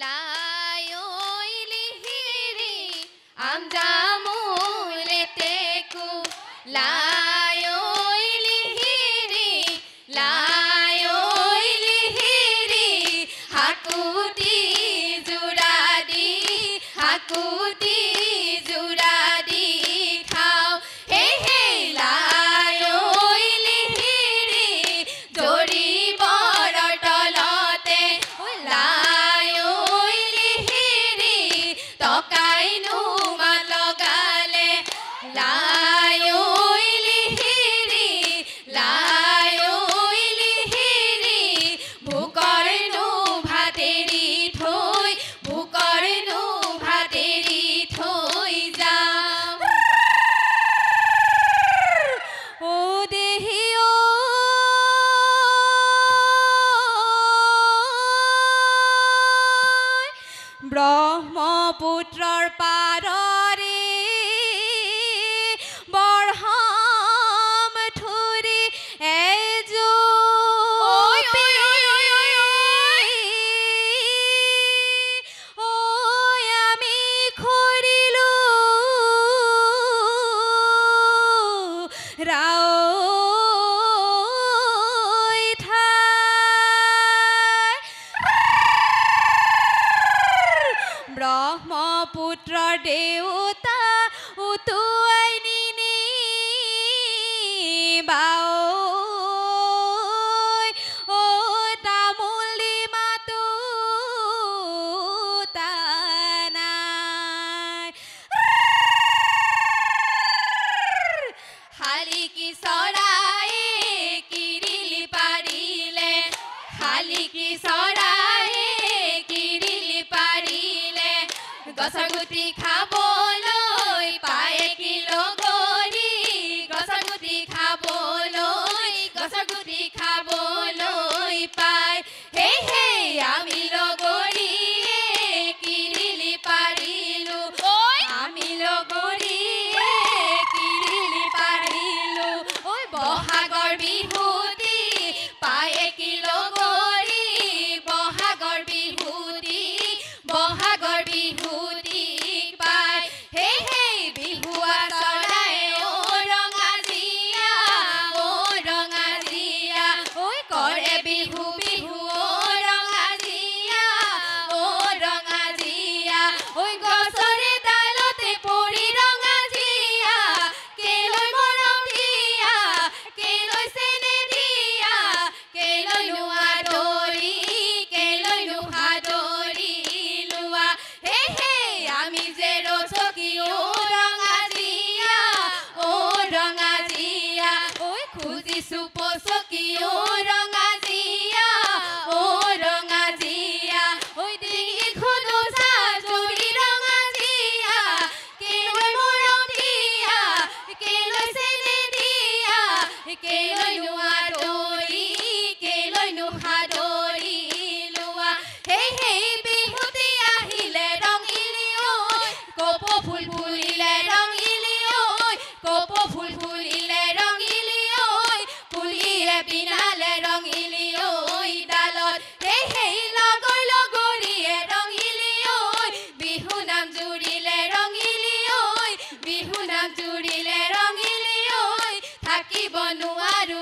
লাই ঐ লিহিৰি আমজামুলে টেকু লাই ঐ লিহিৰি লাই ঐ লিহিৰি হাকুতি জোৰা দি হাকুতি জোৰা দি খাও হে হে লাই ঐ লিহিৰি জৰি বৰ তলতে লাই ঐ লিহিৰি টকাইনো মালগালে লাই ঐ লিহিৰি লাই ঐ লিহিৰি ভোকৰনো ভাতেৰি থৈ ভোকৰনো ভাতেৰি থৈ যাওঁ ও দেহি ঐ ব্ৰহ্মপুত্ৰৰ পাৰৰে বৰহাম থুৰি এজোপি ঐ আমি খৰিলো ৰাৱৈ ঠাই ব্ৰহ্মপুত্ৰৰ দেউতা উটুৱাই নিনি বাঐ ও তামোল দি মাতো নাই শালিকি চৰায়ে কিৰিলি পাৰিলে শালিকি চৰায়ে কিৰিলি পাৰিলে গছৰ গুটি খাবলৈ পায়ে কি লগৰী গছৰ গুটি খাবলৈ গছৰ গুটি খাবলৈ পায় হে হে আমি লগৰীয়ে কিৰিলি পাৰিলো ঐ আমি লগৰীয়ে কিৰিলি পাৰিলো ঐ বহাগৰ বিহুতি পায়ে কি লগৰী বহাগৰ বিহুতি বহাগৰ বিহুতি পায় হে হে বিহুৱা চৰাই ও ৰঙাজীয়া ঐ কৰে বিহু বিহু ও ৰঙাজীয়া ঐ গছৰে ডালতে পৰি ৰঙাজীয়া কেলৈ মৰম দিয়া কেলৈ চেনে দিয়া কেলৈনো আদৰি কেলৈনো সাদৰি লোৱা হে হে আমি যে ৰচকী ও ৰঙাজীয়া ঐ খুজিছো পচকী ও ৰঙাজীয়া ঐ ডিঙিখনো চাজৰি ৰঙাজীয়া কেলৈ মৰম দিয়া কেলৈ চেনে দিয়া কেলৈনো আদৰি কেলৈনো সাদৰি লোৱা হেই হেই বিহুতি আহিলে ৰঙিলি ঐ কপৌ ফুল ফুলিলে ৰঙিলি ঐ কপৌ ফুল ফুলিলে ৰঙিলি ঐ ফুলিয়ে পিনালে ৰঙিলি ঐ ডালত হেই হেই লগৰ লগৰীয়ে ৰঙিলি ঐ বিহু নাম জুৰিলে ৰঙিলি ঐ বিহু নাম জুৰিলে ৰঙিলি ঐ থাকিব নোৱাৰো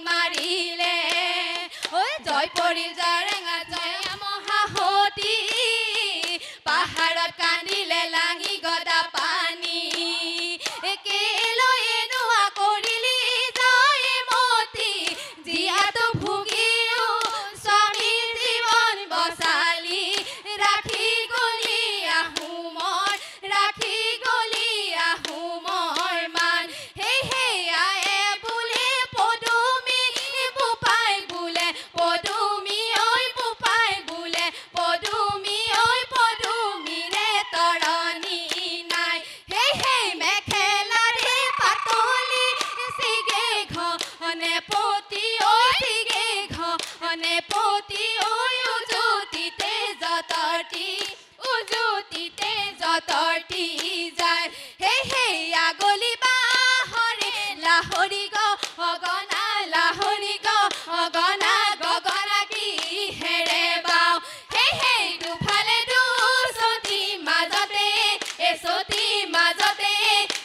মাৰিলে ঐ জয় পৰিল জেৰেঙা জয় মহাসতী পাহাৰত কান্দিলে লাঙি গদা পানী কেলৈ এনেকুৱা কৰিলি জয়মতী জীয়াতো ভুগিও স্বামীৰ জীৱন বচালি ৰাখি গলি আহোমৰ ৰাখি গলি আহোমৰ মান হেই হেয়ায়ে বোলে পদুমী বোপাই বোলে পদুমী ঐ বোপাই বোলে পদুমী ঐ পদুমীৰে তৰণি নাই হেই হেই মেখেলাৰে পাতলি চিগে ঘনে পতি ঐ চিগে ঘনে পতি ঐ উজুতিতে যতৰটি যায় হেই হেই আগলি বাহৰে লাহৰি গগনা লাহৰি গগনা গগনা কি হেৰে বাও হেই হেই দুফালে দুচতি মাজতে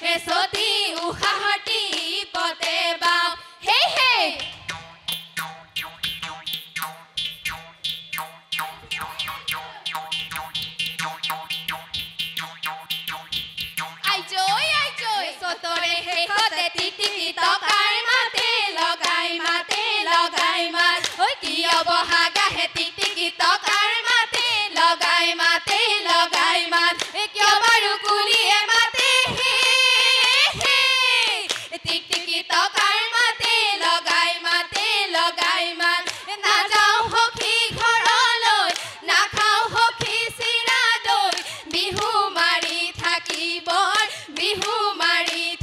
এচতি উশাহতি পতে বাও হেই হেই আইজৈ সতৰে শেষতে টিটিকি টকাৰ মাতে লগাই মাত ঐ কিয় বহাগাহে টিটিকি টকাৰ মাতে লগাই মাত কিয় বাৰু কুলিয়ে মাতে হে টিটিকি টকাৰ মাতে লগাই মাত নাযাওঁ সখী ঘৰলৈ নাখাওঁ সখী চিৰা দৈ বিহু মাৰি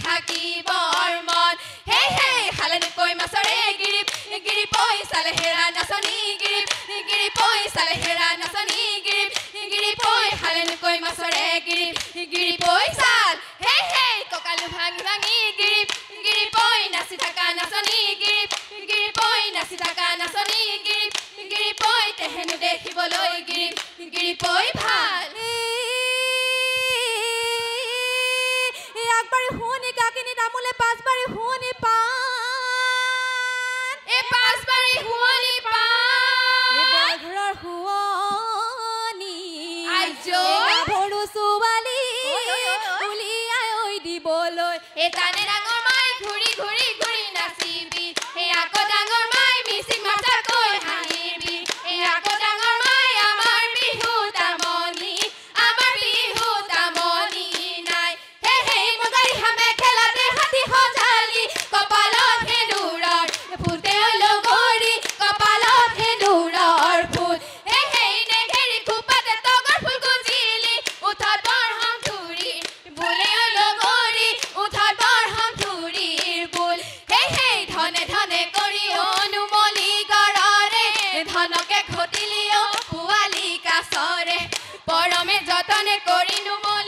থাকিবৰ মন হেই হেই হালেনকৈ মাছৰে গিৰি পইচালে হেৰা নাচনি গিৰি পইচালে হেৰা নাচনি গিৰি পই হালেনকৈ মাছৰে গিৰি পইচাল হেই হেই ককালু ভাঙি গিৰি পই নাচি থাকা নাচনি গিৰি পই নাচি থাকা নাচনি গিৰি পই তেহেনো দেখিবলৈ গিৰি পই ভাল একবাৰ শুনি কাকিনি তামোলে পাঁচবাৰ শুনি পান পাঁচবাৰ শুনি পান ঘৰৰ শুৱনি ভৰু ছোৱালী উলিয়াই ঐ দিবলৈ টানে ডাঙৰ মাই ঘূৰি নাচিবি আকৌ ডাঙৰ মাই মিচিং মাছাকৈ হাঁহিবি আকৌ ডাঙৰ মাই আমাৰ বিহু তামনি নাই হেই মুগাৰী হামে খেলাতে হাতী সজালি কপালত সেন্দুৰৰ ফুলতে লগৰী কপালত সেন্দুৰৰ ফুল হেই নেঘেৰি খোপাতে তগৰ ফুল গুজিলি উঠত বৰহম ধুৰি বোলে লগৰী উঠত বৰহম ধুৰিৰ বোল হেই ধনে কৰি অনুমলি গড়ৰে ধনকে ঘটিলি পোৱালি কাছৰে পৰমে যতনে কৰি নুমলি